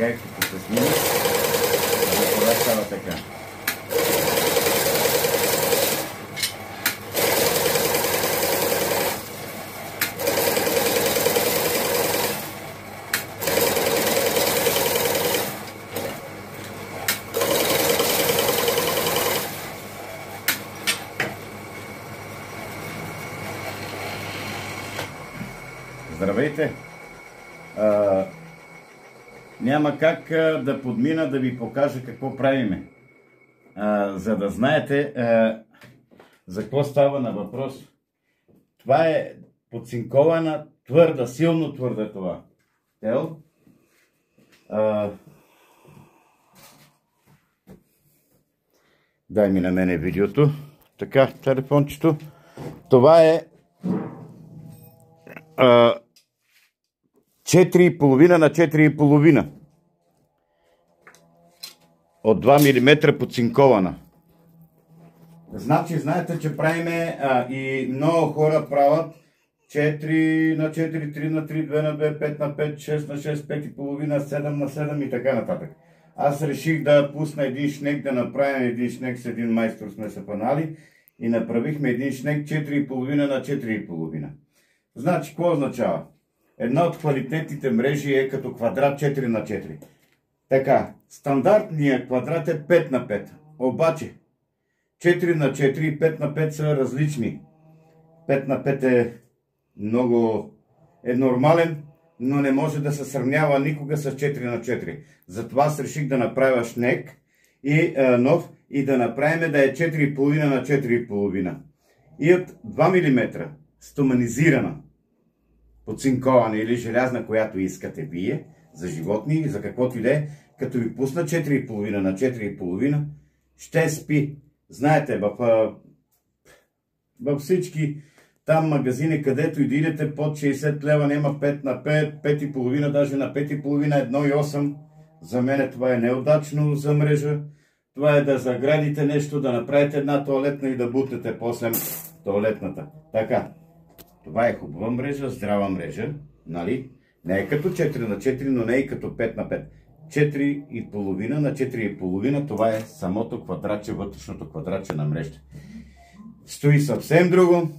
така и като се снима, това става така. Здравейте! Няма как да подмина да ви покажа какво правиме, за да знаете за какво става на въпрос. Това е подцинкована твърда, силно твърда това тел. Дай ми на мене видеото. Така, телефончето. Това е 4,5 на 4,5 от 2 мм подцинкована. Значи, знаете, че правиме и много хора правят 4 на 4, 3 на 3, 2 на 2, 5 на 5, 6 на 6, 5,5, 7 на 7 и така нататък. Аз реших да пусна един шнек, да направим един шнек с един майстор, сме се панали и направихме един шнек 4,5 на 4,5. Значи, какво означава? Една от квалитетните мрежи е като квадрат 4 на 4. Така, стандартният квадрат е 5 на 5. Обаче, 4 на 4 и 5 на 5 са различни. 5 на 5 е нормален, но не може да се сравнява никога с 4 на 4. Затова аз реших да направя шнек и нов и да направим да е 4,5 на 4,5. И от 2 мм стоманизирана, подцинкована или желязна, която искате вие, за животни или за каквото и да е, като ви пусна 4,5 на 4,5, ще спи. Знаете, във всички там магазини, където и да идете под 60 лева, няма 5 на 5, 5,5, даже на 5,5, 1,8. За мен това е неудачно за мрежа. Това е да заградите нещо, да направите една тоалетна и да бутнете после тоалетната. Така. Това е хубава мрежа, здрава мрежа, нали? Не е като 4 на 4, но не е като 5 на 5. 4,5 на 4,5, това е самото квадратче, вътрешното квадратче на мрежата. Стои съвсем друго.